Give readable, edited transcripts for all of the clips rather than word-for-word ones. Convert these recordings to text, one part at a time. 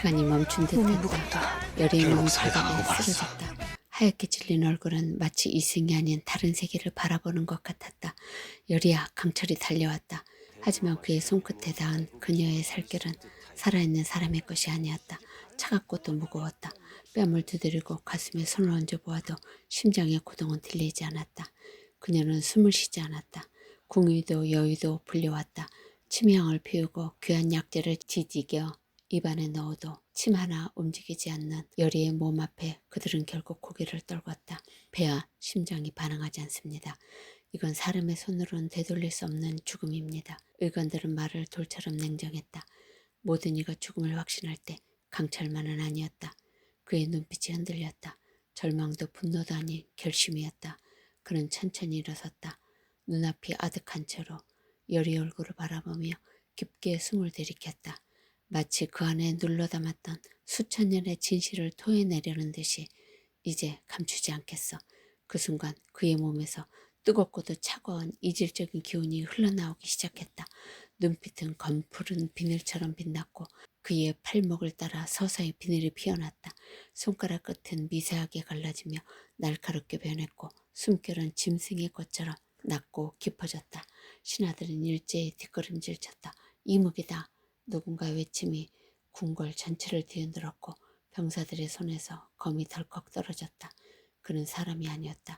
시간이 멈춘 몸이 듯했다. 무겁다. 열의 몸이 결국 살해당한 거 바닥에 맞았어. 쓰러졌다. 하얗게 질린 얼굴은 마치 이승이 아닌 다른 세계를 바라보는 것 같았다. 열이야, 강철이 달려왔다. 하지만 그의 손끝에 닿은 그녀의 살결은 살아있는 사람의 것이 아니었다. 차갑고 또 무거웠다. 뺨을 두드리고 가슴에 손을 얹어 보아도 심장의 고동은 들리지 않았다. 그녀는 숨을 쉬지 않았다. 궁의도 여의도 불려왔다. 침향을 피우고 귀한 약재를 지지겨 입안에 넣어도 침 하나 움직이지 않는 열이의 몸 앞에 그들은 결국 고개를 떨궜다. 배와 심장이 반응하지 않습니다. 이건 사람의 손으로는 되돌릴 수 없는 죽음입니다. 의관들은 말을 돌처럼 냉정했다. 모든 이가 죽음을 확신할 때 강철만은 아니었다. 그의 눈빛이 흔들렸다. 절망도 분노도 아닌 결심이었다. 그는 천천히 일어섰다. 눈앞이 아득한 채로 열이 얼굴을 바라보며 깊게 숨을 들이켰다. 마치 그 안에 눌러 담았던 수천 년의 진실을 토해내려는 듯이 이제 감추지 않겠어. 그 순간 그의 몸에서 뜨겁고도 차가운 이질적인 기운이 흘러나오기 시작했다. 눈빛은 검푸른 비늘처럼 빛났고 그의 팔목을 따라 서서히 비늘이 피어났다. 손가락 끝은 미세하게 갈라지며 날카롭게 변했고 숨결은 짐승의 것처럼 낮고 깊어졌다. 신하들은 일제히 뒷걸음질 쳤다. 이무기다. 누군가 외침이 궁궐 전체를 뒤흔들었고 병사들의 손에서 검이 덜컥 떨어졌다. 그는 사람이 아니었다.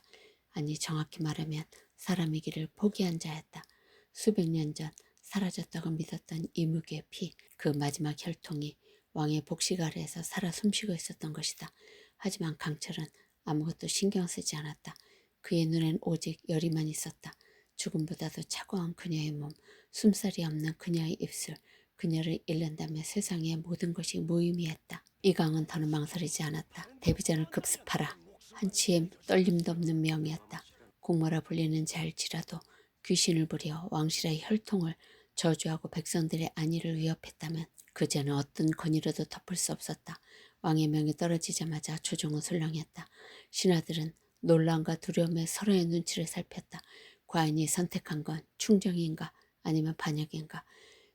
아니 정확히 말하면 사람이기를 포기한 자였다. 수백 년 전 사라졌다고 믿었던 이무기의 피, 그 마지막 혈통이 왕의 복식 아래에서 살아 숨쉬고 있었던 것이다. 하지만 강철은 아무것도 신경 쓰지 않았다. 그의 눈엔 오직 열이만 있었다. 죽음보다도 차가운 그녀의 몸, 숨살이 없는 그녀의 입술, 그녀를 잃는다면 세상의 모든 것이 무의미했다. 이강은 더는 망설이지 않았다. 데뷔전을 급습하라. 한치의 떨림도 없는 명이었다. 공모라 불리는 자일지라도 귀신을 부려 왕실의 혈통을 저주하고 백성들의 안위를 위협했다면 그 죄는 어떤 권위로도 덮을 수 없었다. 왕의 명이 떨어지자마자 조종은 술렁했다. 신하들은 놀람과 두려움에 서로의 눈치를 살폈다. 과인이 선택한 건 충정인가 아니면 반역인가.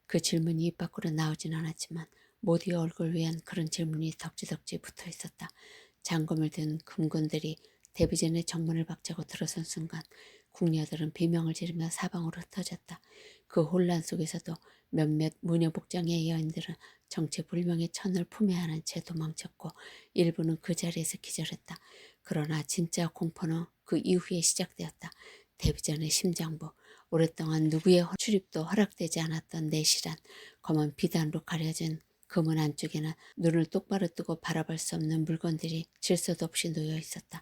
그 질문이 입 밖으로 나오진 않았지만 모두의 얼굴 위엔 그런 질문이 덕지덕지 붙어 있었다. 장검을 든 금군들이 데뷔전의 정문을 박차고 들어선 순간 궁녀들은 비명을 지르며 사방으로 흩어졌다. 그 혼란 속에서도 몇몇 무녀복장의 여인들은 정체불명의 천을 품에 안은 채 도망쳤고 일부는 그 자리에서 기절했다. 그러나 진짜 공포는 그 이후에 시작되었다. 데뷔전의 심장부, 오랫동안 누구의 출입도 허락되지 않았던 내실한 검은 비단으로 가려진 그문 안쪽에는 눈을 똑바로 뜨고 바라볼 수 없는 물건들이 질서도 없이 놓여 있었다.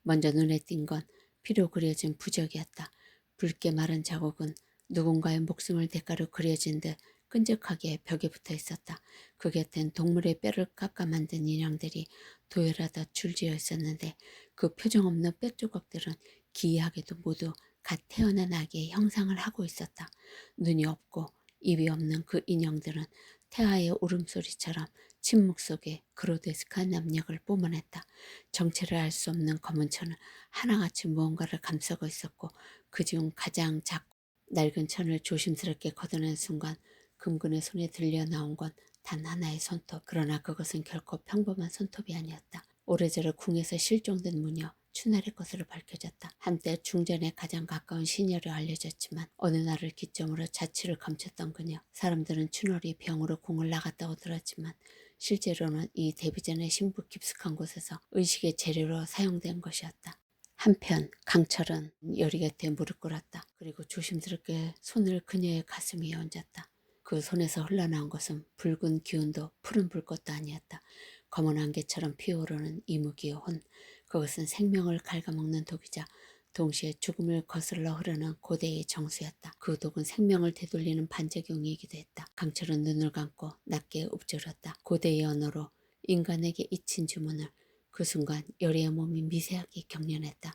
먼저 눈에 띈 건 피로 그려진 부적이었다. 붉게 마른 자국은 누군가의 목숨을 대가로 그려진 듯 끈적하게 벽에 붙어 있었다. 그 곁엔 동물의 뼈를 깎아 만든 인형들이 도열하다 줄지어 있었는데 그 표정 없는 뼈 조각들은 기이하게도 모두 갓 태어난 아기의 형상을 하고 있었다. 눈이 없고 입이 없는 그 인형들은 태아의 울음소리처럼 침묵 속에 그로데스크한 압력을 뿜어냈다. 정체를 알 수 없는 검은 천은 하나같이 무언가를 감싸고 있었고 그 중 가장 작고 낡은 천을 조심스럽게 걷어낸 순간 금군의 손에 들려 나온 건 단 하나의 손톱. 그러나 그것은 결코 평범한 손톱이 아니었다. 오래전에 궁에서 실종된 무녀 춘활의 것으로 밝혀졌다. 한때 중전에 가장 가까운 시녀로 알려졌지만 어느 날을 기점으로 자취를 감췄던 그녀. 사람들은 춘월이 병으로 궁을 나갔다고 들었지만 실제로는 이 데뷔전의 신부 깊숙한 곳에서 의식의 재료로 사용된 것이었다. 한편 강철은 열이 곁에 무릎 꿇었다. 그리고 조심스럽게 손을 그녀의 가슴 위에 얹었다. 그 손에서 흘러나온 것은 붉은 기운도 푸른 불꽃도 아니었다. 검은 안개처럼 피어오르는 이무기의 혼. 그것은 생명을 갉아먹는 독이자 동시에 죽음을 거슬러 흐르는 고대의 정수였다. 그 독은 생명을 되돌리는 반작용이기도 했다. 강철은 눈을 감고 낮게 읊조렸다. 고대의 언어로 인간에게 잊힌 주문을. 그 순간 열의 몸이 미세하게 경련했다.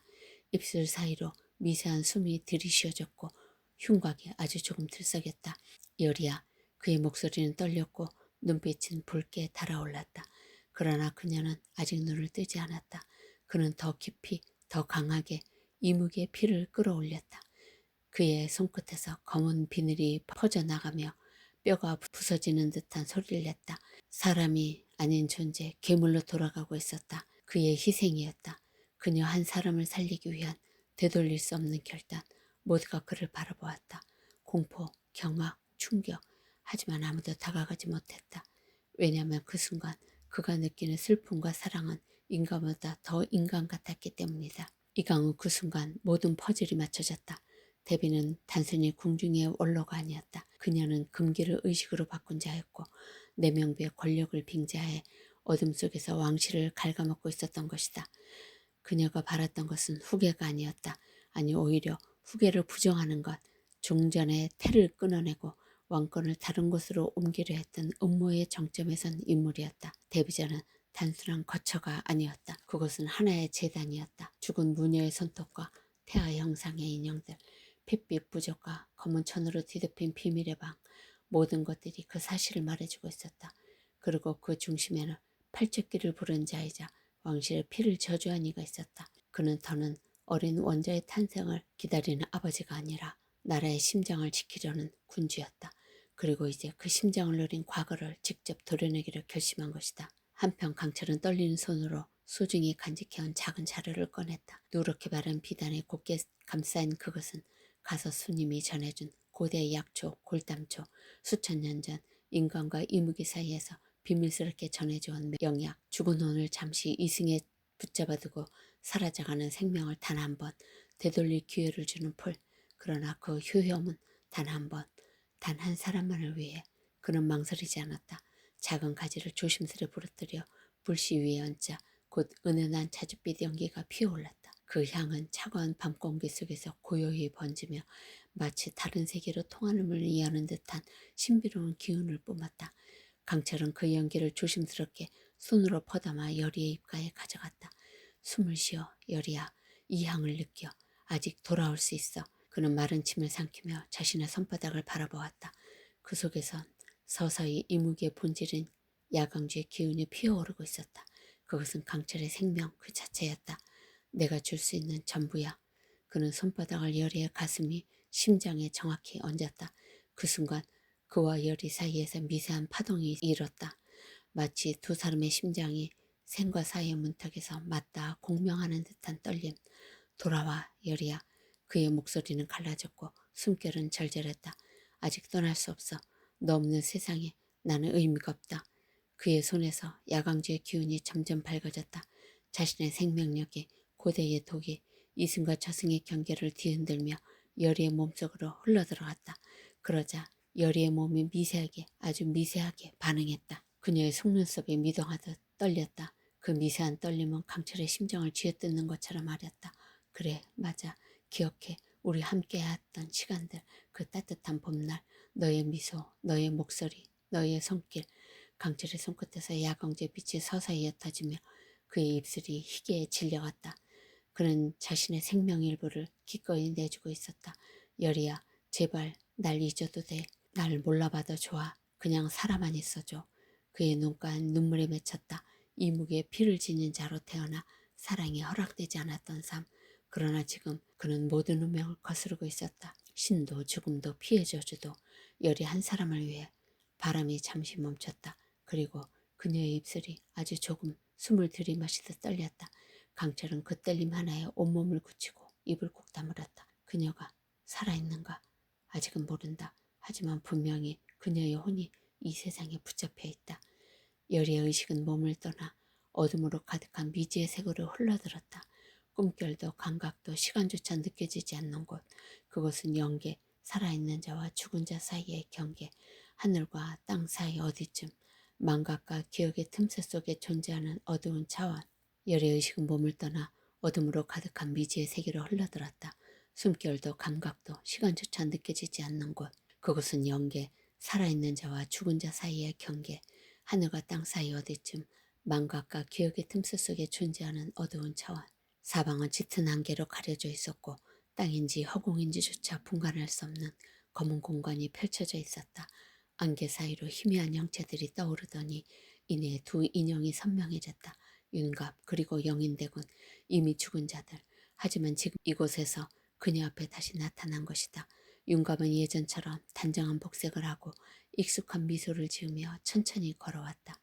입술 사이로 미세한 숨이 들이쉬어졌고 흉곽이 아주 조금 들썩였다. 열이야. 그의 목소리는 떨렸고 눈빛은 붉게 달아올랐다. 그러나 그녀는 아직 눈을 뜨지 않았다. 그는 더 깊이, 더 강하게 이무기의 피를 끌어올렸다. 그의 손끝에서 검은 비늘이 퍼져나가며 뼈가 부서지는 듯한 소리를 냈다. 사람이 아닌 존재, 괴물로 돌아가고 있었다. 그의 희생이었다. 그녀 한 사람을 살리기 위한 되돌릴 수 없는 결단. 모두가 그를 바라보았다. 공포, 경악, 충격. 하지만 아무도 다가가지 못했다. 왜냐하면 그 순간 그가 느끼는 슬픔과 사랑은 인간보다 더 인간 같았기 때문이다. 이강은 그 순간 모든 퍼즐이 맞춰졌다. 데비는 단순히 궁중의 원로가 아니었다. 그녀는 금기를 의식으로 바꾼 자였고 내명부의 권력을 빙자해 어둠 속에서 왕실을 갉아먹고 있었던 것이다. 그녀가 바랐던 것은 후계가 아니었다. 아니 오히려 후계를 부정하는 것, 종전의 태를 끊어내고 왕권을 다른 곳으로 옮기려 했던 음모의 정점에 선 인물이었다. 데뷔자는 단순한 거처가 아니었다. 그것은 하나의 재단이었다. 죽은 무녀의 손톱과 태아 형상의 인형들, 핏빛 부적과 검은 천으로 뒤덮인 비밀의 방, 모든 것들이 그 사실을 말해주고 있었다. 그리고 그 중심에는 팔척기를 부른 자이자 왕실의 피를 저주한 이가 있었다. 그는 더는 어린 원자의 탄생을 기다리는 아버지가 아니라 나라의 심장을 지키려는 군주였다. 그리고 이제 그 심장을 노린 과거를 직접 도려내기로 결심한 것이다. 한편 강철은 떨리는 손으로 소중히 간직해온 작은 자루를 꺼냈다. 누렇게 바른 비단에 곱게 감싸인 그것은 가서 스님이 전해준 고대의 약초, 골담초, 수천 년 전 인간과 이무기 사이에서 비밀스럽게 전해져온 영약. 죽은 혼을 잠시 이승에 붙잡아두고 사라져가는 생명을 단 한 번 되돌릴 기회를 주는 풀. 그러나 그 효험은 단 한 번, 단 한 사람만을 위해. 그는 망설이지 않았다. 작은 가지를 조심스레 부러뜨려 불씨 위에 얹자 곧 은은한 자줏빛 연기가 피어올랐다. 그 향은 차가운 밤 공기 속에서 고요히 번지며 마치 다른 세계로 통하는 이하는 듯한 신비로운 기운을 뿜었다. 강철은 그 연기를 조심스럽게 손으로 퍼담아 여리의 입가에 가져갔다. 숨을 쉬어 여리야, 이 향을 느껴. 아직 돌아올 수 있어. 그는 마른 침을 삼키며 자신의 손바닥을 바라보았다. 그 속에선 서서히 이무기의 본질인 야광주의 기운이 피어오르고 있었다. 그것은 강철의 생명 그 자체였다. 내가 줄 수 있는 전부야. 그는 손바닥을 여리의 가슴이 심장에 정확히 얹었다. 그 순간 그와 여리 사이에서 미세한 파동이 일었다. 마치 두 사람의 심장이 생과 사이의 문턱에서 맞닿아 공명하는 듯한 떨림. 돌아와 여리야. 그의 목소리는 갈라졌고 숨결은 절절했다. 아직 떠날 수 없어. 너 없는 세상에 나는 의미가 없다. 그의 손에서 야광주의 기운이 점점 밝아졌다. 자신의 생명력이 고대의 독이 이승과 저승의 경계를 뒤흔들며 여리의 몸속으로 흘러들어갔다. 그러자 여리의 몸이 미세하게 아주 미세하게 반응했다. 그녀의 속눈썹이 미동하듯 떨렸다. 그 미세한 떨림은 강철의 심장을 쥐어뜯는 것처럼 아렸다. 그래 맞아. 기억해. 우리 함께했던 시간들. 그 따뜻한 봄날. 너의 미소, 너의 목소리, 너의 손길. 강철의 손끝에서 야광주의 빛이 서서히 옅어지며 그의 입술이 희게에 질려갔다. 그는 자신의 생명 일부를 기꺼이 내주고 있었다. 여리야, 제발 날 잊어도 돼. 날 몰라봐도 좋아. 그냥 살아만 있어줘. 그의 눈가엔 눈물에 맺혔다. 이무기에 피를 지닌 자로 태어나 사랑이 허락되지 않았던 삶. 그러나 지금 그는 모든 운명을 거스르고 있었다. 신도 죽음도 피해 저주도 여리 한 사람을 위해. 바람이 잠시 멈췄다. 그리고 그녀의 입술이 아주 조금 숨을 들이마시듯 떨렸다. 강철은 그 떨림 하나에 온몸을 굳히고 입을 꼭 다물었다. 그녀가 살아있는가? 아직은 모른다. 하지만 분명히 그녀의 혼이 이 세상에 붙잡혀 있다. 여리의 의식은 몸을 떠나 어둠으로 가득한 미지의 세계로 흘러들었다. 꿈결도 감각도 시간조차 느껴지지 않는 곳. 그곳은 영계, 살아있는 자와 죽은 자 사이의 경계, 하늘과 땅 사이 어디쯤, 망각과 기억의 틈새 속에 존재하는 어두운 차원. 열의 의식은 몸을 떠나 어둠으로 가득한 미지의 세계로 흘러들었다. 숨결도 감각도 시간조차 느껴지지 않는 곳. 그곳은 영계, 살아있는 자와 죽은 자 사이의 경계, 하늘과 땅 사이 어디쯤, 망각과 기억의 틈새 속에 존재하는 어두운 차원. 사방은 짙은 안개로 가려져 있었고 땅인지 허공인지조차 분간할 수 없는 검은 공간이 펼쳐져 있었다. 안개 사이로 희미한 형체들이 떠오르더니 이내 두 인형이 선명해졌다. 윤갑 그리고 영인대군, 이미 죽은 자들. 하지만 지금 이곳에서 그녀 앞에 다시 나타난 것이다. 윤갑은 예전처럼 단정한 복색을 하고 익숙한 미소를 지으며 천천히 걸어왔다.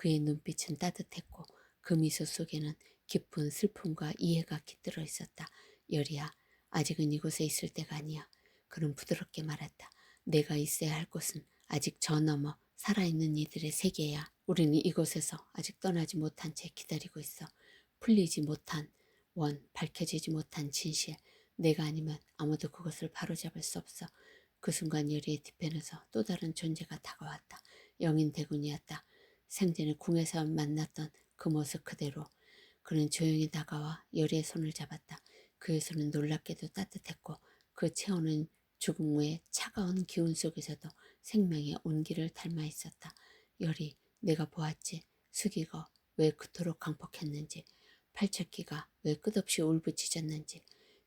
그의 눈빛은 따뜻했고 그 미소 속에는 깊은 슬픔과 이해가 깃들어 있었다. 열이야, 아직은 이곳에 있을 때가 아니야. 그는 부드럽게 말했다. 내가 있어야 할 곳은 아직 저 너머 살아있는 이들의 세계야. 우리는 이곳에서 아직 떠나지 못한 채 기다리고 있어. 풀리지 못한 원, 밝혀지지 못한 진실. 내가 아니면 아무도 그것을 바로잡을 수 없어. 그 순간 열이의 뒤편에서 또 다른 존재가 다가왔다. 영인대군이었다. 생전에 궁에서 만났던 그 모습 그대로. 그는 조용히 다가와 열이의 손을 잡았다. 그의 손은 놀랍게도 따뜻했고 그 채오는 죽음의 차가운 기운 속에서도 생명의 온기를 닮아 있었다. 열이, 내가 보았지. 숙이고 왜 그토록 강폭했는지, 팔척기가 왜 끝없이 울부짖었는지.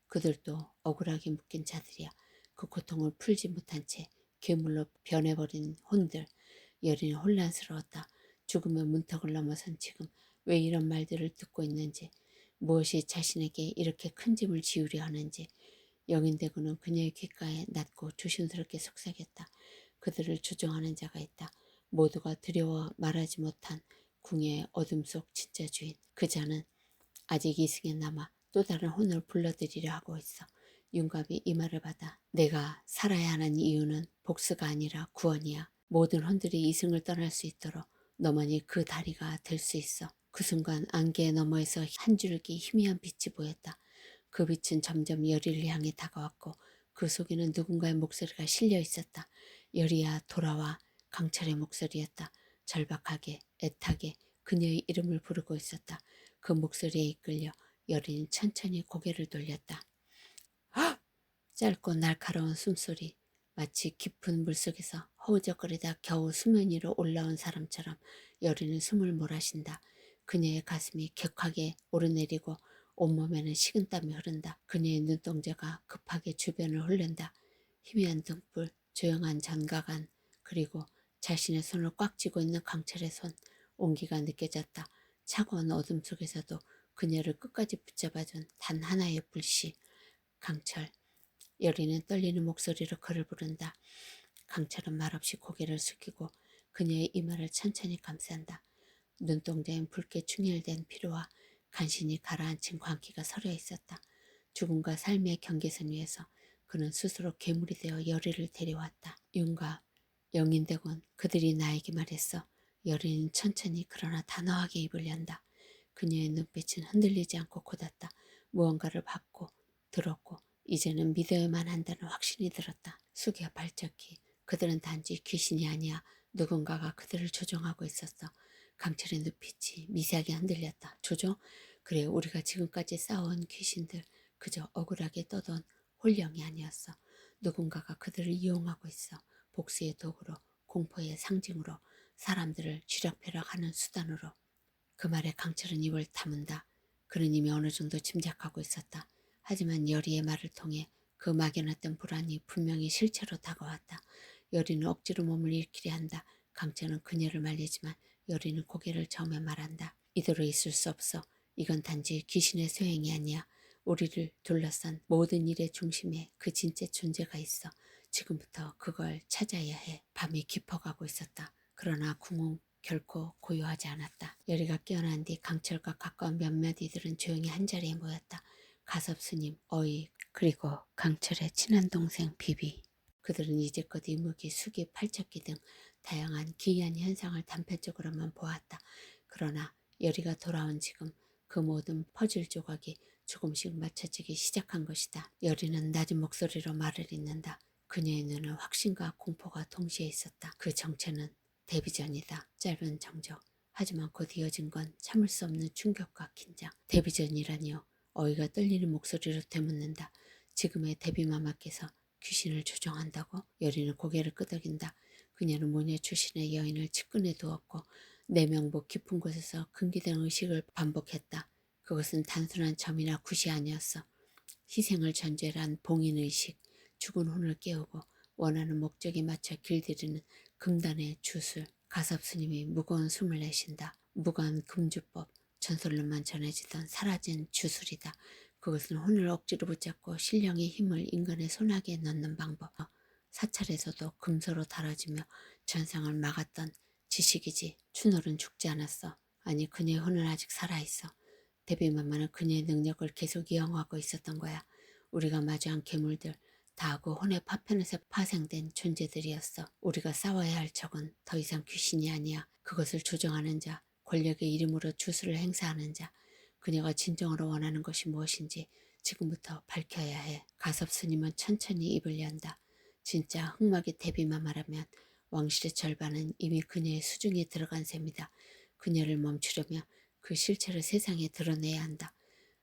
그들도 억울하게 묶인 자들이야. 그 고통을 풀지 못한 채 괴물로 변해버린 혼들. 열이는 혼란스러웠다. 죽음의 문턱을 넘어선 지금 왜 이런 말들을 듣고 있는지, 무엇이 자신에게 이렇게 큰 짐을 지우려 하는지. 영인대군은 그녀의 귓가에 낮고 조심스럽게 속삭였다. 그들을 조종하는 자가 있다. 모두가 두려워 말하지 못한 궁의 어둠 속 진짜 주인. 그 자는 아직 이승에 남아 또 다른 혼을 불러들이려 하고 있어. 윤갑이 이 말을 받아 내가 살아야 하는 이유는 복수가 아니라 구원이야. 모든 혼들이 이승을 떠날 수 있도록 너만이 그 다리가 될 수 있어. 그 순간 안개 너머에서 한 줄기 희미한 빛이 보였다. 그 빛은 점점 열이를 향해 다가왔고 그 속에는 누군가의 목소리가 실려 있었다. 열이야 돌아와. 강철의 목소리였다. 절박하게 애타게 그녀의 이름을 부르고 있었다. 그 목소리에 이끌려 열이는 천천히 고개를 돌렸다. 짧고 날카로운 숨소리, 마치 깊은 물속에서 허우적거리다 겨우 수면 위로 올라온 사람처럼 열이는 숨을 몰아쉰다. 그녀의 가슴이 격하게 오르내리고 온몸에는 식은땀이 흐른다. 그녀의 눈동자가 급하게 주변을 흐른다. 희미한 등불, 조용한 전가간, 그리고 자신의 손을 꽉 쥐고 있는 강철의 손, 온기가 느껴졌다. 차가운 어둠 속에서도 그녀를 끝까지 붙잡아준 단 하나의 불씨. 강철. 열이는 떨리는 목소리로 그를 부른다. 강철은 말없이 고개를 숙이고 그녀의 이마를 천천히 감싼다. 눈동자엔 붉게 충혈된 피로와 간신히 가라앉힌 광기가 서려 있었다. 죽음과 삶의 경계선 위에서 그는 스스로 괴물이 되어 열이를 데려왔다. 윤과 영인대군, 그들이 나에게 말했어. 열이는 천천히 그러나 단호하게 입을 연다. 그녀의 눈빛은 흔들리지 않고 곧았다. 무언가를 봤고 들었고 이제는 믿어야만 한다는 확신이 들었다. 숙여 발적기. 그들은 단지 귀신이 아니야. 누군가가 그들을 조종하고 있었어. 강철의 눈빛이 미세하게 흔들렸다. 조종? 그래, 우리가 지금까지 싸워온 귀신들 그저 억울하게 떠돈 홀령이 아니었어. 누군가가 그들을 이용하고 있어. 복수의 도구로, 공포의 상징으로, 사람들을 쥐락펴락하는 수단으로. 그 말에 강철은 입을 다문다. 그는 이미 어느 정도 짐작하고 있었다. 하지만 열이의 말을 통해 그 막연했던 불안이 분명히 실체로 다가왔다. 열이는 억지로 몸을 일으키려 한다. 강철은 그녀를 말리지만 열이는 고개를 저으며 말한다. 이대로 있을 수 없어. 이건 단지 귀신의 소행이 아니야. 우리를 둘러싼 모든 일의 중심에 그 진짜 존재가 있어. 지금부터 그걸 찾아야 해. 밤이 깊어가고 있었다. 그러나 궁은 결코 고요하지 않았다. 열이가 깨어난 뒤 강철과 가까운 몇몇 이들은 조용히 한자리에 모였다. 가섭 스님, 어이, 그리고 강철의 친한 동생 비비. 그들은 이제껏 이무기, 수기, 팔척기 등 다양한 기이한 현상을 단편적으로만 보았다. 그러나 열이가 돌아온 지금 그 모든 퍼즐 조각이 조금씩 맞춰지기 시작한 것이다. 열이는 낮은 목소리로 말을 잇는다. 그녀의 눈은 확신과 공포가 동시에 있었다. 그 정체는 데뷔전이다. 짧은 정적. 하지만 곧 이어진 건 참을 수 없는 충격과 긴장. 데뷔전이라니요. 어이가 떨리는 목소리로 되묻는다. 지금의 데뷔마마께서 귀신을 조종한다고? 열이는 고개를 끄덕인다. 그녀는 모녀 출신의 여인을 측근에 두었고 내명복 깊은 곳에서 금기된 의식을 반복했다. 그것은 단순한 점이나 굿이 아니었어. 희생을 전제로 한 봉인의식, 죽은 혼을 깨우고 원하는 목적에 맞춰 길들이는 금단의 주술. 가섭스님이 무거운 숨을 내쉰다. 무거운 금주법, 전설로만 전해지던 사라진 주술이다. 그것은 혼을 억지로 붙잡고 신령의 힘을 인간의 손아귀에 넣는 방법. 사찰에서도 금서로 다뤄지며 전상을 막았던 지식이지. 춘홀은 죽지 않았어. 아니, 그녀의 혼은 아직 살아있어. 데뷔맘마는 그녀의 능력을 계속 이용하고 있었던 거야. 우리가 마주한 괴물들 다 그 혼의 파편에서 파생된 존재들이었어. 우리가 싸워야 할 적은 더 이상 귀신이 아니야. 그것을 조종하는 자, 권력의 이름으로 주술을 행사하는 자, 그녀가 진정으로 원하는 것이 무엇인지 지금부터 밝혀야 해. 가섭 스님은 천천히 입을 연다. 진짜 흑막이 데뷔마마라면 왕실의 절반은 이미 그녀의 수중에 들어간 셈이다. 그녀를 멈추려면 그 실체를 세상에 드러내야 한다.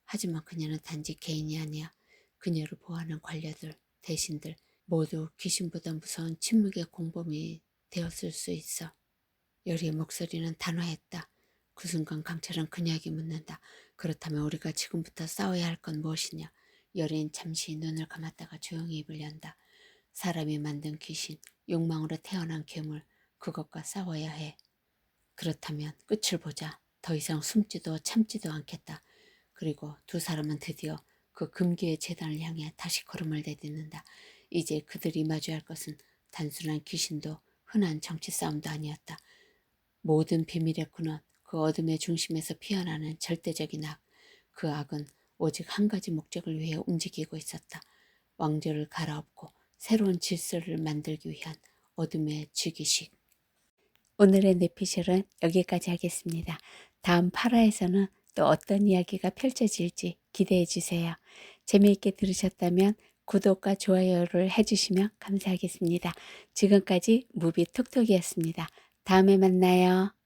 하지만 그녀는 단지 개인이 아니야. 그녀를 보호하는 관료들, 대신들 모두 귀신보다 무서운 침묵의 공범이 되었을 수 있어. 여리의 목소리는 단호했다. 그 순간 강철은 그녀에게 묻는다. 그렇다면 우리가 지금부터 싸워야 할 건 무엇이냐? 여리는 잠시 눈을 감았다가 조용히 입을 연다. 사람이 만든 귀신, 욕망으로 태어난 괴물, 그것과 싸워야 해. 그렇다면 끝을 보자. 더 이상 숨지도 참지도 않겠다. 그리고 두 사람은 드디어 그 금기의 재단을 향해 다시 걸음을 내딛는다. 이제 그들이 마주할 것은 단순한 귀신도 흔한 정치 싸움도 아니었다. 모든 비밀의 근원, 그 어둠의 중심에서 피어나는 절대적인 악. 그 악은 오직 한 가지 목적을 위해 움직이고 있었다. 왕조를 갈아엎고 새로운 질서를 만들기 위한 어둠의 즉위식. 오늘의 뇌피셜은 여기까지 하겠습니다. 다음 8화에서는 또 어떤 이야기가 펼쳐질지 기대해 주세요. 재미있게 들으셨다면 구독과 좋아요를 해주시면 감사하겠습니다. 지금까지 무비톡톡이었습니다. 다음에 만나요.